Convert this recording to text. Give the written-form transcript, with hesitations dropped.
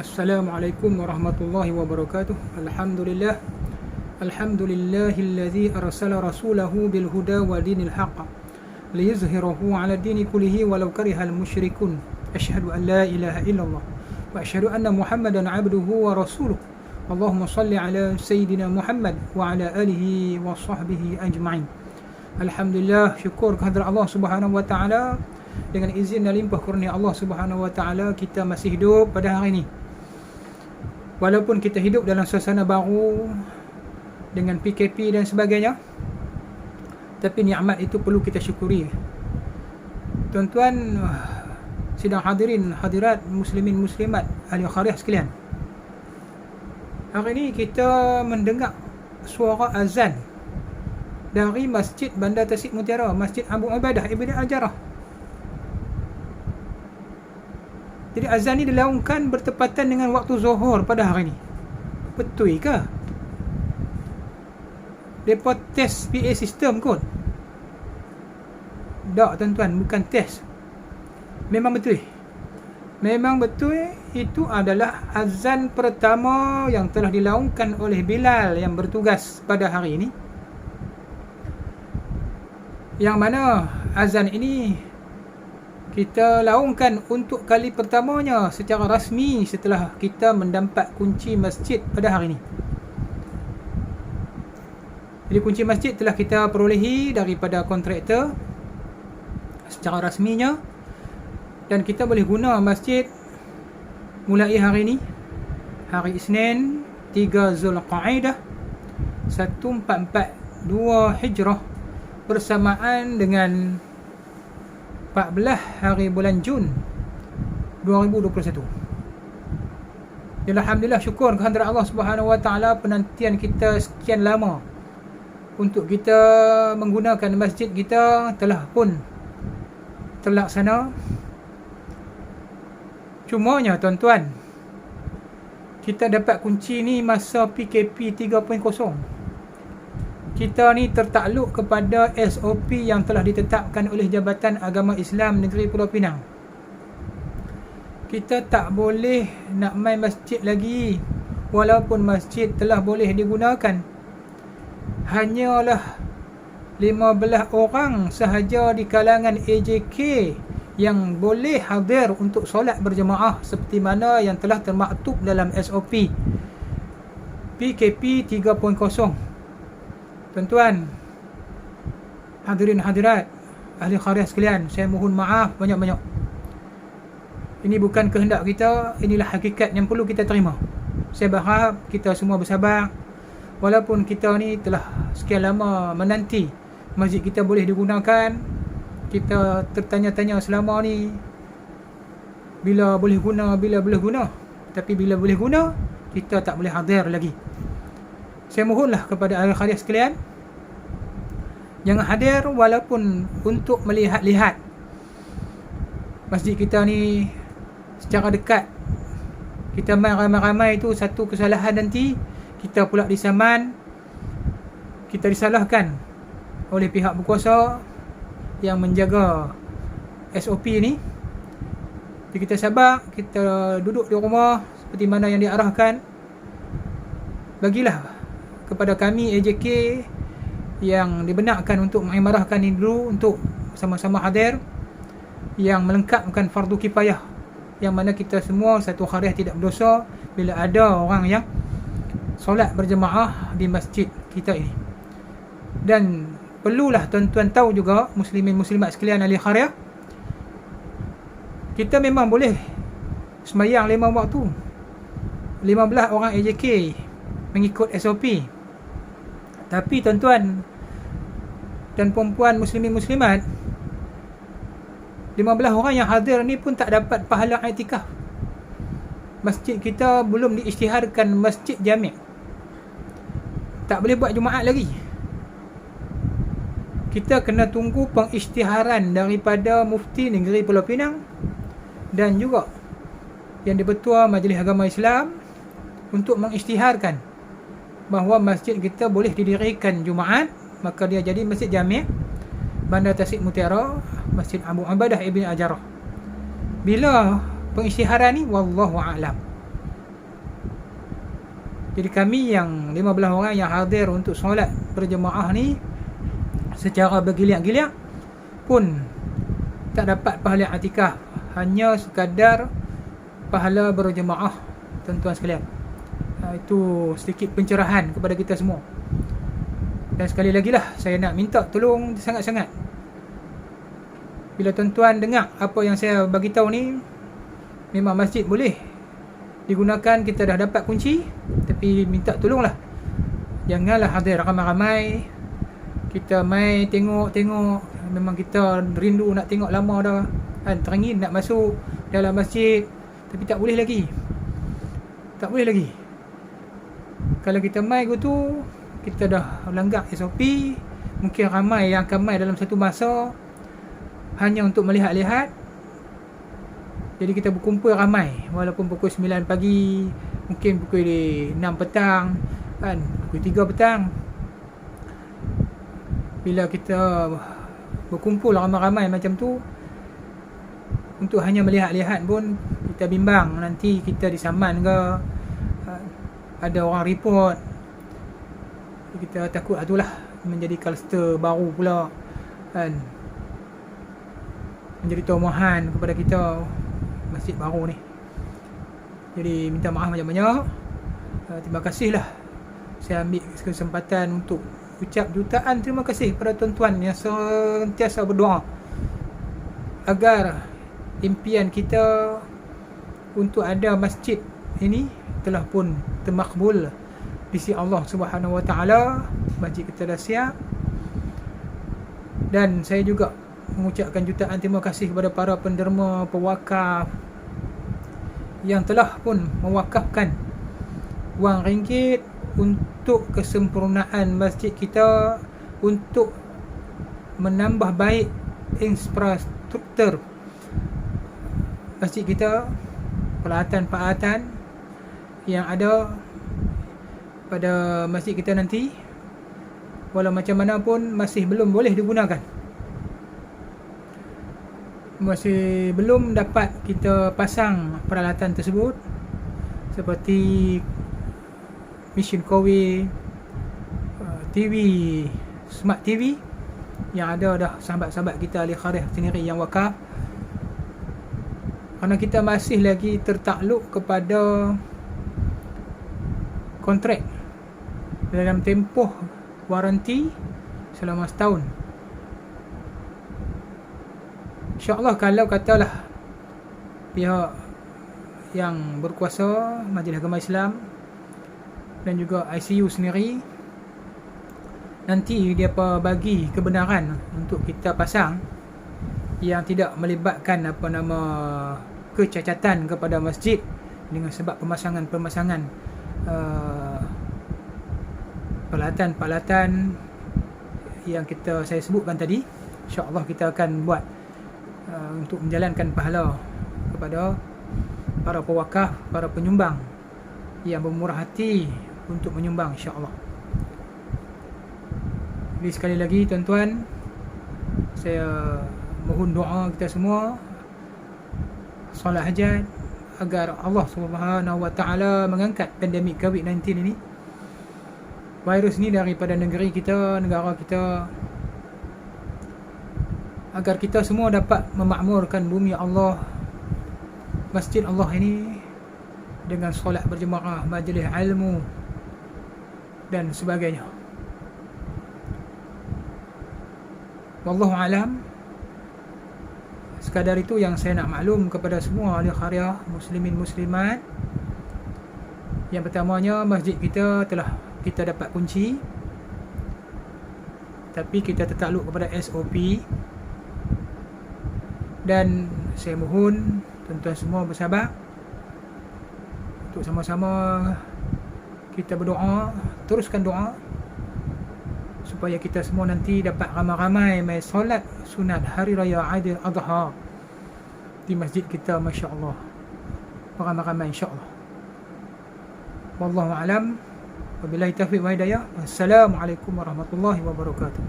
Assalamualaikum warahmatullahi wabarakatuh. Alhamdulillah. Alhamdulillahilladzi arsala rasulahu bil huda wa dinil haqq liyuzhirahu 'ala dini kullihi walau karihal musyrikun. Asyhadu an la ilaha illallah wa asyhadu anna Muhammadan 'abduhu wa rasuluh. Allahumma shalli 'ala sayyidina Muhammad wa 'ala alihi wa sahbihi ajma'in. Alhamdulillah, syukur kehadrat Allah Subhanahu wa taala. Dengan izin dan limpah kurnia Allah Subhanahu wa taala, kita masih hidup pada hari ini. Walaupun kita hidup dalam suasana baru dengan PKP dan sebagainya, tapi nikmat itu perlu kita syukuri. Tuan-tuan, sidang hadirin hadirat, muslimin muslimat, ahli khariah sekalian, hari ini kita mendengar suara azan dari Masjid Bandar Tasik Mutiara, Masjid Abu Ubaidah Ibn Al-Jarrah. Jadi azan ni dilaungkan bertepatan dengan waktu Zuhur pada hari ni. Betul ke? Depa test PA sistem kot? Tak tuan-tuan, bukan test. Memang betul. Memang betul, itu adalah azan pertama yang telah dilaungkan oleh Bilal yang bertugas pada hari ini. Yang mana azan ini kita laungkan untuk kali pertamanya secara rasmi setelah kita mendapat kunci masjid pada hari ini. Jadi kunci masjid telah kita perolehi daripada kontraktor secara rasminya, dan kita boleh guna masjid mulai hari ini, hari Isnin 3 Zulqa'aidah 1442 Hijrah, bersamaan dengan 14 hari bulan Jun 2021. Alhamdulillah, syukur kehadrat Allah Subhanahu wa taala, penantian kita sekian lama untuk kita menggunakan masjid kita telah pun terlaksana. Cumanya tuan-tuan, kita dapat kunci ni masa PKP 3.0. Kita ni tertakluk kepada SOP yang telah ditetapkan oleh Jabatan Agama Islam Negeri Pulau Pinang. Kita tak boleh nak main masjid lagi, walaupun masjid telah boleh digunakan. Hanyalah 15 orang sahaja di kalangan AJK yang boleh hadir untuk solat berjemaah seperti mana yang telah termaktub dalam SOP PKP 3.0. Tuan-tuan, hadirin hadirat, ahli khariah sekalian, saya mohon maaf banyak-banyak. Ini bukan kehendak kita, inilah hakikat yang perlu kita terima. Saya berharap kita semua bersabar. Walaupun kita ni telah sekian lama menanti masjid kita boleh digunakan, kita tertanya-tanya selama ni bila boleh guna, bila boleh guna. Tapi bila boleh guna, kita tak boleh hadir lagi. Saya mohonlah kepada ahli khariah sekalian, jangan hadir walaupun untuk melihat-lihat masjid kita ni secara dekat. Kita main ramai-ramai itu satu kesalahan, nanti kita pula disaman, kita disalahkan oleh pihak berkuasa yang menjaga SOP ni. Jadi kita sabar, kita duduk di rumah seperti mana yang diarahkan. Bagilah kepada kami AJK yang dibenarkan untuk mengimarahkan ini dulu, untuk sama-sama hadir, yang melengkapkan fardu kifayah, yang mana kita semua satu khariah tidak berdosa bila ada orang yang solat berjemaah di masjid kita ini. Dan perlulah tuan-tuan tahu juga, muslimin muslimat sekalian ahli khariah, kita memang boleh sembahyang 5 waktu, 15 orang AJK mengikut SOP. Tapi tuan-tuan dan puan-puan muslimin muslimat, 15 orang yang hadir ni pun tak dapat pahala i'tikaf. Masjid kita belum diisytiharkan masjid jami', tak boleh buat Jumaat lagi. Kita kena tunggu pengisytiharan daripada Mufti Negeri Pulau Pinang dan juga yang di-Ketua Majlis Agama Islam untuk mengisytiharkan bahawa masjid kita boleh didirikan Jumaat, maka dia jadi Masjid Jami' Bandar Tasik Mutiara, Masjid Abu Ubaidah Ibn Al-Jarrah. Bila pengisytiharan ni, wallahu a'lam. Jadi kami yang 15 orang yang hadir untuk solat berjemaah ni secara bergiliang-giliang pun tak dapat pahala i'tikaf, hanya sekadar pahala berjemaah, tuan-tuan sekalian. Itu sedikit pencerahan kepada kita semua. Dan sekali lagi lah, saya nak minta tolong sangat-sangat, bila tuan-tuan dengar apa yang saya bagi tahu ni, memang masjid boleh digunakan, kita dah dapat kunci, tapi minta tolonglah janganlah hadir ramai-ramai. Kita mai tengok-tengok, memang kita rindu nak tengok lama dah kan, teringin nak masuk dalam masjid, tapi tak boleh lagi. Kalau kita mai tu, kita dah langgar SOP. Mungkin ramai yang akan mai dalam satu masa hanya untuk melihat-lihat. Jadi kita berkumpul ramai, walaupun pukul 9 pagi, mungkin pukul 6 petang kan, pukul 3 petang. Bila kita berkumpul ramai-ramai macam tu untuk hanya melihat-lihat pun, kita bimbang nanti kita disaman ke, ada orang report. Kita takut itulah menjadi kluster baru pula kan, menjadi tomohan kepada kita masjid baru ni. Jadi minta maaf banyak-banyak. Terima kasihlah, saya ambil kesempatan untuk ucap jutaan terima kasih kepada tuan-tuan yang sentiasa berdoa agar impian kita untuk ada masjid ini telah pun termakbul di sisi Allah Subhanahu Wa Taala. Masjid kita dah siap, dan saya juga mengucapkan jutaan terima kasih kepada para penderma pewakaf yang telah pun mewakafkan wang ringgit untuk kesempurnaan masjid kita, untuk menambah baik infrastruktur masjid kita, peralatan-peralatan yang ada pada masjid kita nanti. Walau macam mana pun masih belum boleh digunakan, masih belum dapat kita pasang peralatan tersebut, seperti mesin kowe, TV, smart TV yang ada dah sahabat-sahabat kita ahli kharif sendiri yang wakaf. Kerana kita masih lagi tertakluk kepada kontrak dalam tempoh waranti selama setahun. InsyaAllah kalau katalah pihak yang berkuasa, Majlis Agama Islam dan juga ICU sendiri, nanti dia bagi kebenaran untuk kita pasang yang tidak melibatkan kecacatan kepada masjid dengan sebab pemasangan peralatan yang saya sebutkan tadi. InsyaAllah kita akan buat untuk menjalankan pahala kepada para pewakaf, para penyumbang yang bermurah hati untuk menyumbang, insyaAllah. Jadi sekali lagi tuan-tuan, saya mohon doa kita semua, solat hajat agar Allah Subhanahu Wa Taala mengangkat pandemik COVID-19 ini, virus ni daripada negeri kita, negara kita, agar kita semua dapat memakmurkan bumi Allah, masjid Allah ini dengan solat berjemaah, majlis ilmu dan sebagainya. Wallahu alam. Sekadar itu yang saya nak maklum kepada semua ahli qaryah, muslimin muslimat. Yang pertamanya, masjid kita telah kita dapat kunci, tapi kita tertakluk kepada SOP. Dan saya mohon tuan-tuan semua bersabar untuk sama-sama kita berdoa, teruskan doa supaya kita semua nanti dapat ramai-ramai mai solat sunat hari raya Aidil Adha di masjid kita, masya-Allah, ramai-ramai insya-Allah. Wallahu alam. Wabillahi taufiq wa hidayah. Assalamualaikum warahmatullahi wabarakatuh.